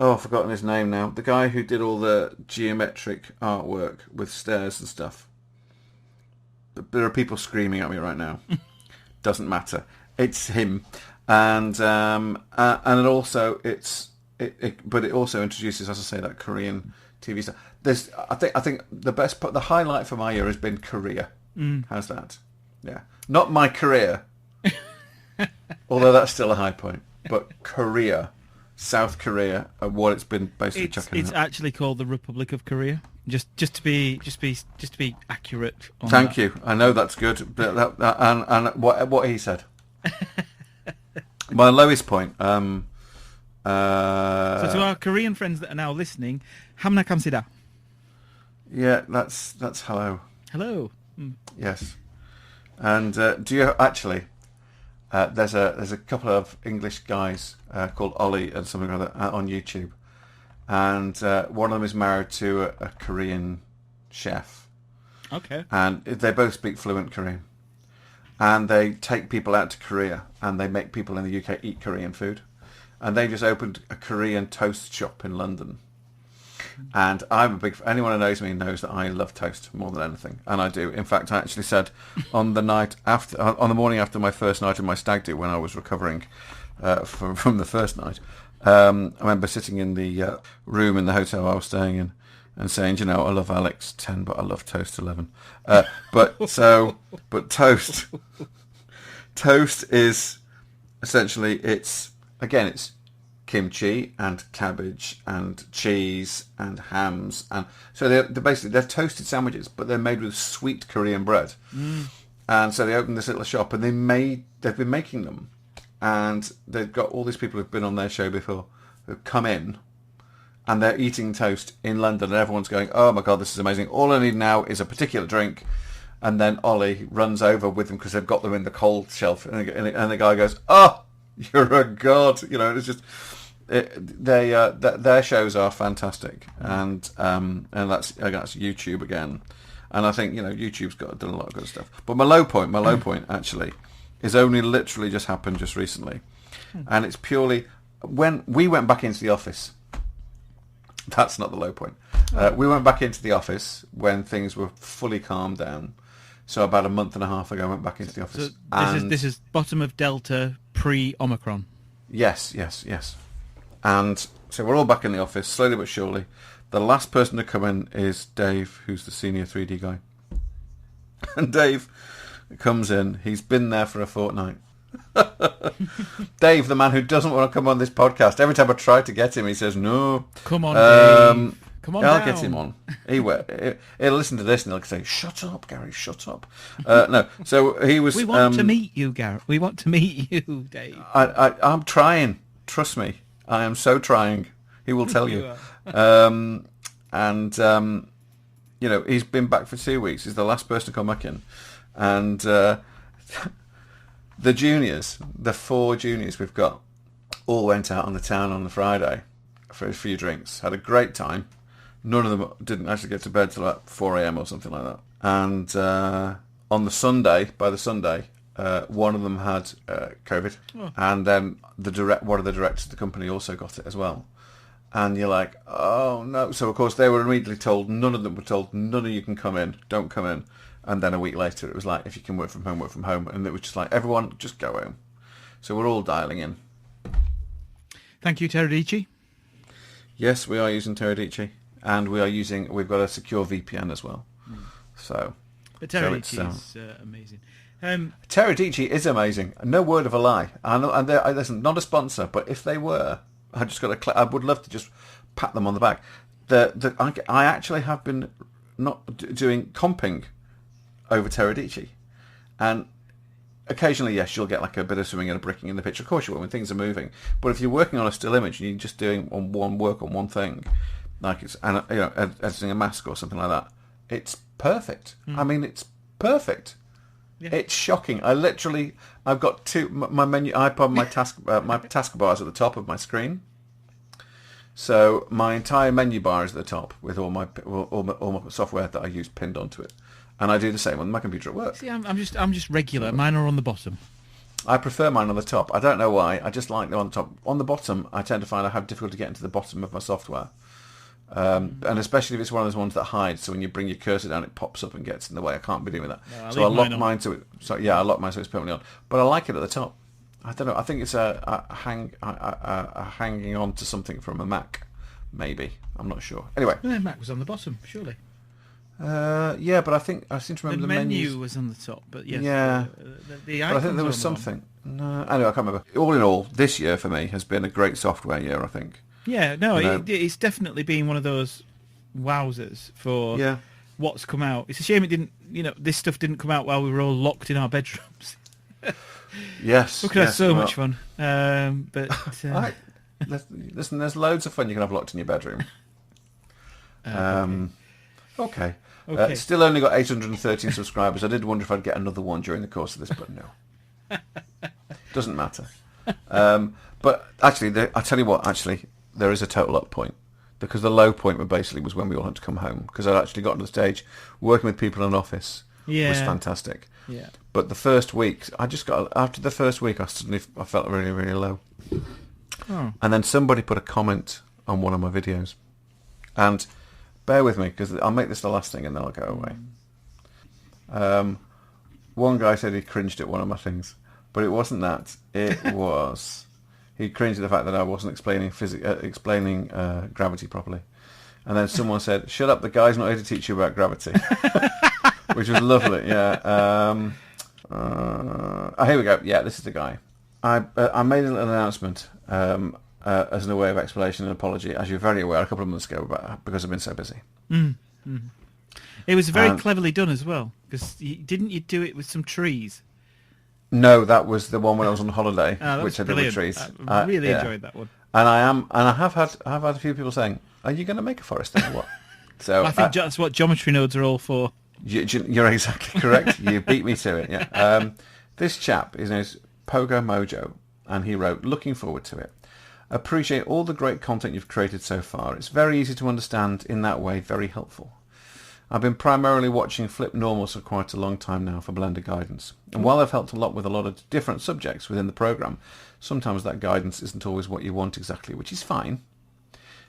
I've forgotten his name now. The guy who did all the geometric artwork with stairs and stuff. There are people screaming at me right now. Doesn't matter. It's him, and it also but it also introduces, as I say, that Korean TV stuff. I think the best part, the highlight for my year has been Korea. How's that? Yeah, not my career, although that's still a high point. But Korea, South Korea, what it's been basically chucking. It's actually called the Republic of Korea. Just to be accurate. On Thank that. you. I know that's good. But and what he said. My lowest point. So to our Korean friends that are now listening, hamna kamsida. Yeah, that's hello. Hello. Yes. And do you actually? There's a couple of English guys called Ollie and something like that on YouTube, and one of them is married to a Korean chef. Okay. And they both speak fluent Korean, and they take people out to Korea, and they make people in the UK eat Korean food, and they just opened a Korean toast shop in London. And I'm a big... Anyone who knows me knows that I love toast more than anything. And I do. In fact, I actually said on the morning after my first night of my stag do, when I was recovering from the first night, I remember sitting in the room in the hotel I was staying in and saying, I love Alex 10, but I love toast 11. But toast is essentially, it's kimchi and cabbage and cheese and hams, and so they're toasted sandwiches, but they're made with sweet Korean bread. And so they opened this little shop, and they've been making them, and they've got all these people who've been on their show before who've come in, and they're eating toast in London, and everyone's going, "Oh my god, this is amazing! All I need now is a particular drink." And then Ollie runs over with them because they've got them in the cold shelf, and the guy goes, "Oh, you're a god!" It's just. Their shows are fantastic, and that's YouTube again, and I think YouTube's done a lot of good stuff. But my low point actually is only literally just happened just recently, and it's purely when we went back into the office. That's not the low point. We went back into the office when things were fully calmed down. So about a month and a half ago, I went back into the office. So this is bottom of Delta pre-Omicron. Yes. And so we're all back in the office, slowly but surely. The last person to come in is Dave, who's the senior 3D guy. And Dave comes in. He's been there for a fortnight. Dave, the man who doesn't want to come on this podcast. Every time I try to get him, he says, "No. Come on, Dave. Come on I'll down. get him on." He'll listen to this and he'll say, "Shut up, Gary, shut up." No, so he was... We want to meet you, Gary. We want to meet you, Dave. I'm trying. Trust me. I am so trying. He will tell you. He's been back for 2 weeks. He's the last person to come back in. And the juniors, the 4 juniors we've got, all went out on the town on the Friday for a few drinks. Had a great time. None of them didn't actually get to bed till about 4 a.m. or something like that. And on the Sunday, one of them had COVID, and then one of the directors of the company also got it as well. And you're like, oh no! So of course they were immediately told. None of them were told. None of you can come in. Don't come in. And then a week later, it was like, if you can work from home, work from home. And it was just like, everyone, just go home. So we're all dialing in. Thank you, Teradici. Yes, we are using Teradici, and we've got a secure VPN as well. So, but Teradici is amazing. Teradici is amazing. No word of a lie. Listen, not a sponsor, but if they were, I would love to just pat them on the back. I actually have been doing comping over Teradici, and occasionally, yes, you'll get like a bit of swimming and a bricking in the picture. Of course you will when things are moving. But if you're working on a still image and you're just doing work on one thing, like editing a mask or something like that, it's perfect. I mean, it's perfect. Yeah. It's shocking. I've got my menu iPod, my taskbar is at the top of my screen. So my entire menu bar is at the top with all my software that I use pinned onto it. And I do the same on my computer at work. See, I'm just regular. Mine are on the bottom. I prefer mine on the top. I don't know why. I just like them on the top. On the bottom, I tend to find I have difficulty getting to the bottom of my software. And especially if it's one of those ones that hides, so when you bring your cursor down, it pops up and gets in the way. I can't be doing that. No, so I lock mine to it. So yeah, I lock mine so it's permanently on. But I like it at the top. I don't know. I think it's a hanging on to something from a Mac, maybe. I'm not sure. Anyway, the Mac was on the bottom, surely. Yeah, but I seem to remember the menu was on the top. But yes, yeah, the but I think there was something. No, anyway, I can't remember. All in all, this year for me has been a great software year, I think. Yeah, no, it's definitely been one of those wowzers for what's come out. It's a shame it didn't. This stuff didn't come out while we were all locked in our bedrooms. Yes, we could have so much fun. But listen, there's loads of fun you can have locked in your bedroom. Okay. Still only got 813 subscribers. I did wonder if I'd get another one during the course of this, but no. Doesn't matter. But actually, I tell you what, actually, there is a total up point. Because the low point was when we all had to come home. Because I'd actually got to the stage, working with people in an office was fantastic. Yeah. But the first week, after the first week, I felt really, really low. Oh. And then somebody put a comment on one of my videos. And bear with me, because I'll make this the last thing and then I'll go away. One guy said he cringed at one of my things. But it wasn't that. It was... He cringed at the fact that I wasn't explaining gravity properly. And then someone said, shut up, the guy's not here to teach you about gravity. Which was lovely, yeah. Here we go. Yeah, this is the guy. I made a little announcement as a way of explanation and apology, as you're very aware, a couple of months ago, because I've been so busy. It was very cleverly done as well, because didn't you do it with some trees? No, that was the one when I was on holiday, which I did with trees. I really enjoyed that one. And I have had a few people saying, "Are you going to make a forest then, or what?" So I think that's what geometry nodes are all for. You're exactly correct. You beat me to it. Yeah. This chap, his name is Pogo Mojo, and he wrote, "Looking forward to it. Appreciate all the great content you've created so far. It's very easy to understand in that way. Very helpful. I've been primarily watching Flip Normals for quite a long time now for Blender guidance. And while I've helped a lot with a lot of different subjects within the program, sometimes that guidance isn't always what you want exactly, which is fine.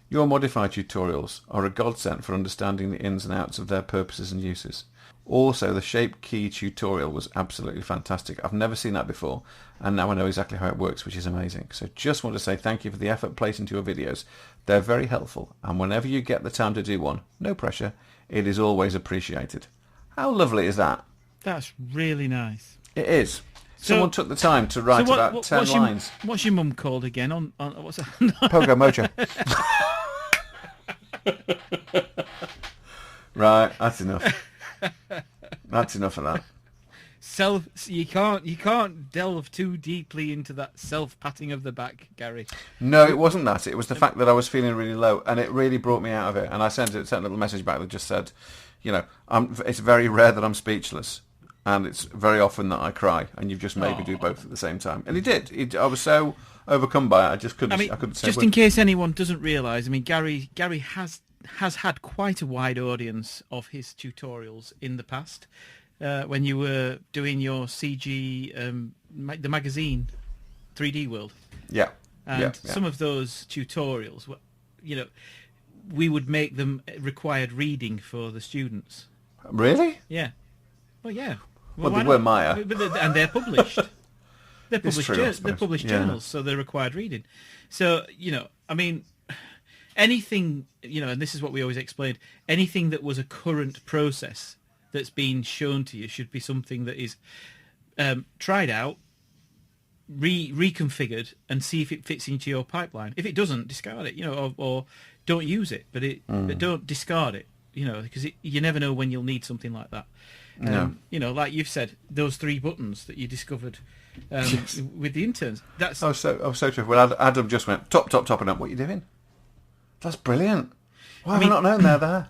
Your modified tutorials are a godsend for understanding the ins and outs of their purposes and uses. Also, the shape key tutorial was absolutely fantastic. I've never seen that before, and now I know exactly how it works, which is amazing. So just want to say thank you for the effort placed into your videos. They're very helpful, and whenever you get the time to do one, no pressure, it is always appreciated." How lovely is that? That's really nice. It is. Someone took the time to write about 10 lines. What's your mum called again? On what's that? Pogo Mojo. Right, that's enough. That's enough of that. You can't delve too deeply into that self-patting of the back, Gary. No, it wasn't that. It was the fact that I was feeling really low, and it really brought me out of it. And I sent a little message back that just said, it's very rare that I'm speechless, and it's very often that I cry, and you've just made me do both at the same time. And he did. I was so overcome by it, I just couldn't. I couldn't say. Just in case anyone doesn't realise, Gary has had quite a wide audience of his tutorials in the past. When you were doing your CG, the magazine, 3D World. Yeah. And some of those tutorials, we would make them required reading for the students. Really? Yeah. Well, yeah. Well, they were Maya. And they're published. They're published, they're published journals, so they're required reading. So, anything, and this is what we always explained, anything that was a current process that's been shown to you should be something that is tried out, reconfigured, and see if it fits into your pipeline. If it doesn't, discard it, or don't use it, but don't discard it, because you never know when you'll need something like that. No. Like you've said, those 3 buttons that you discovered with the interns. That's so true. Well, Adam just went top, and up. What are you doing? That's brilliant. Why have I not known they're there?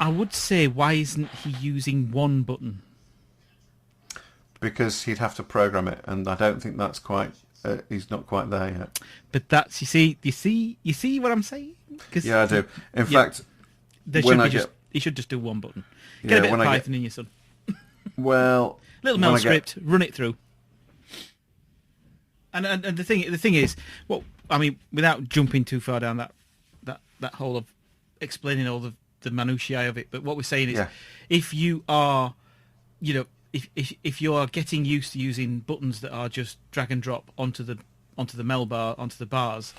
I would say, why isn't he using one button? Because he'd have to program it, and I don't think that's quite. He's not quite there yet. But that's you see what I'm saying? Yeah, I do. In fact, he should just do one button. Get a bit of Python in your son. Well, little mail script, run it through. And the thing is, without jumping too far down that hole of explaining all the minutiae of it, but what we're saying is, if you are, if you are getting used to using buttons that are just drag and drop onto the mel bar, onto the bars,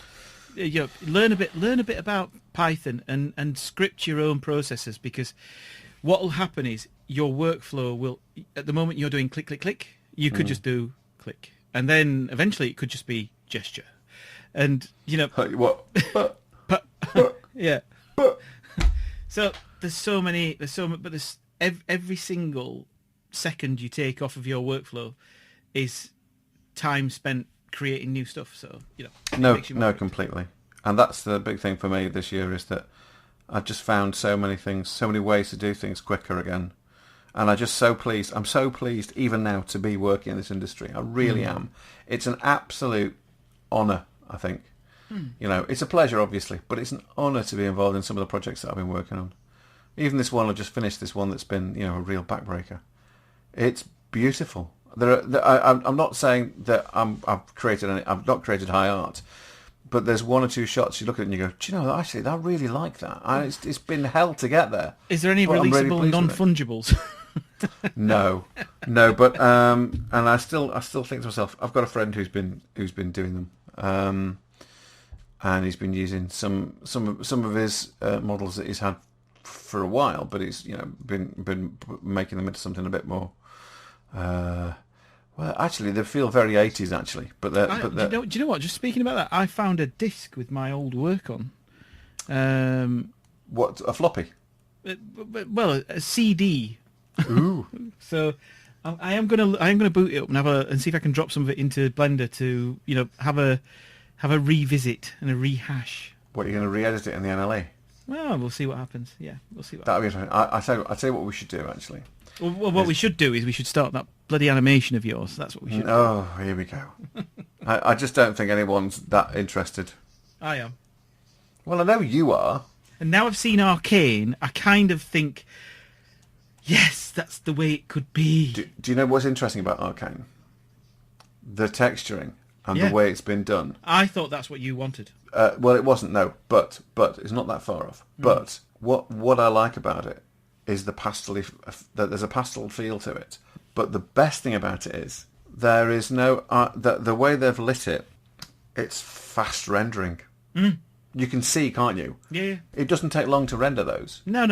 learn a bit about Python and script your own processes, because what will happen is your workflow will, at the moment you're doing click click click, you could just do click, and then eventually it could just be gesture, and what? Yeah. So there's every single second you take off of your workflow is time spent creating new stuff. So no, completely. And that's the big thing for me this year, is that I've just found so many ways to do things quicker again, And I'm just so pleased. I'm so pleased even now to be working in this industry. I really am. It's an absolute honour, I think. You know, it's a pleasure, obviously, but it's an honour to be involved in some of the projects that I've been working on. Even this one, I've just finished this one that's been, you know, a real backbreaker. It's beautiful. I'm not saying that I've not created high art, but there's one or two shots you look at it and you go, do you know, actually, I really like that. It's been hell to get there. Is there any releasable non-fungibles? No, but and I still think to myself, I've got a friend who's been doing them, and he's been using some of his models that he's had for a while, but he's, you know, been making them into something a bit more. Well, actually, they feel very 80s, actually. But do you know what? Just speaking about that, I found a disc with my old work on. What, a floppy? Well, a CD. Ooh. So I am gonna boot it up and see if I can drop some of it into Blender to, you know, have a revisit and a rehash. What, you're going to re-edit it in the NLE? Well, we'll see what happens. Yeah, we'll see what That'll happens. be interesting. I tell you what we should do, actually. Well, what we should do is we should start that bloody animation of yours. That's what we should do. Oh, here we go. I just don't think anyone's that interested. I am. Well, I know you are. And now I've seen Arcane, I kind of think, yes, that's the way it could be. Do you know what's interesting about Arcane? The texturing and the way it's been done. I thought that's what you wanted. Well, it wasn't, no, but it's not that far off. But what I like about it is the pastel. There's a pastel feel to it. But the best thing about it is there is no the way they've lit it. It's fast rendering. You can see, can't you? Yeah. It doesn't take long to render those. No.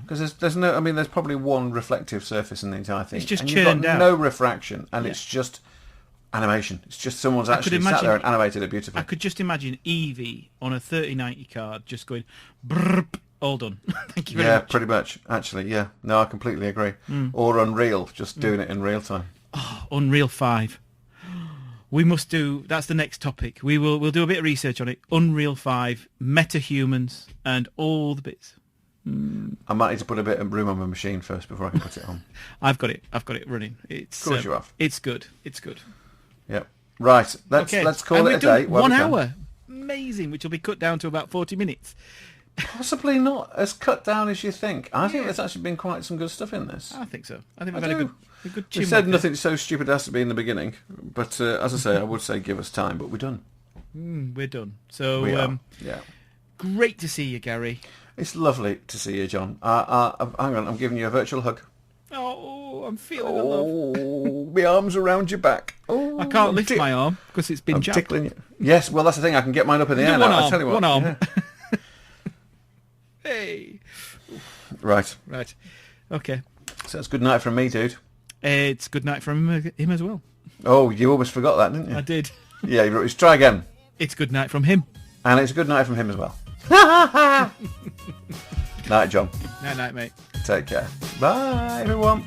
Because there's no. I mean, there's probably one reflective surface in the entire thing. It's just and churned you've got out. no refraction, and it's just animation. It's just someone's actually sat there and animated it beautifully. I could just imagine Eevee on a 3090 card just going, brrrp, all done. Thank you very much. Yeah, pretty much. Actually, yeah. No, I completely agree. Or Unreal, just doing it in real time. Oh, Unreal 5. We must do. That's the next topic. We'll do a bit of research on it. Unreal 5, metahumans, and all the bits. I might need to put a bit of room on my machine first before I can put it on. I've got it running. It's, of course you have. It's good. Yep. Right. Let's call it a day. 1 hour. Amazing. Which will be cut down to about 40 minutes. Possibly not as cut down as you think. I think there's actually been quite some good stuff in this. I think so. I think we've had a good We said nothing so stupid has to be in the beginning, but as I say, I would say give us time, but we're done. We're done. So We are. great to see you, Gary. It's lovely to see you, John. Hang on, I'm giving you a virtual hug. Oh, I'm feeling the love. Oh, my arm's around your back. Oh, I can't lift my arm because it's been jabbed. Tickling you. Yes, well, that's the thing. I can get mine up in the air now. I'll tell you what. One arm. Yeah. Hey. Right. Okay. So it's good night from me, dude. It's good night from him as well. Oh, you almost forgot that, didn't you? I did. Yeah, you wrote, try again. It's good night from him. And it's a good night from him as well. Night, John. Night, mate. Take care. Bye, everyone.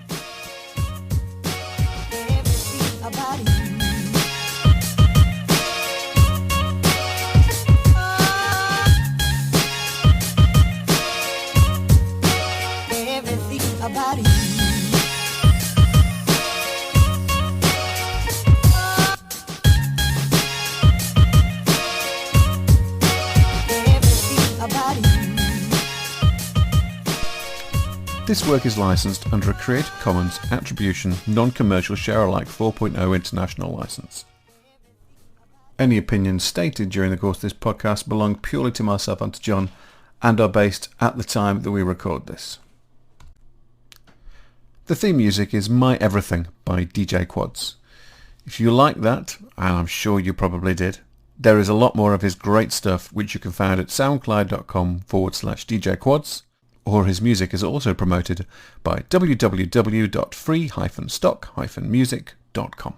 This work is licensed under a Creative Commons Attribution Non-Commercial Share-alike 4.0 International License. Any opinions stated during the course of this podcast belong purely to myself and to John and are based at the time that we record this. The theme music is My Everything by DJ Quads. If you like that, and I'm sure you probably did, there is a lot more of his great stuff which you can find at soundcloud.com/DJ Quads, or his music is also promoted by www.free-stock-music.com.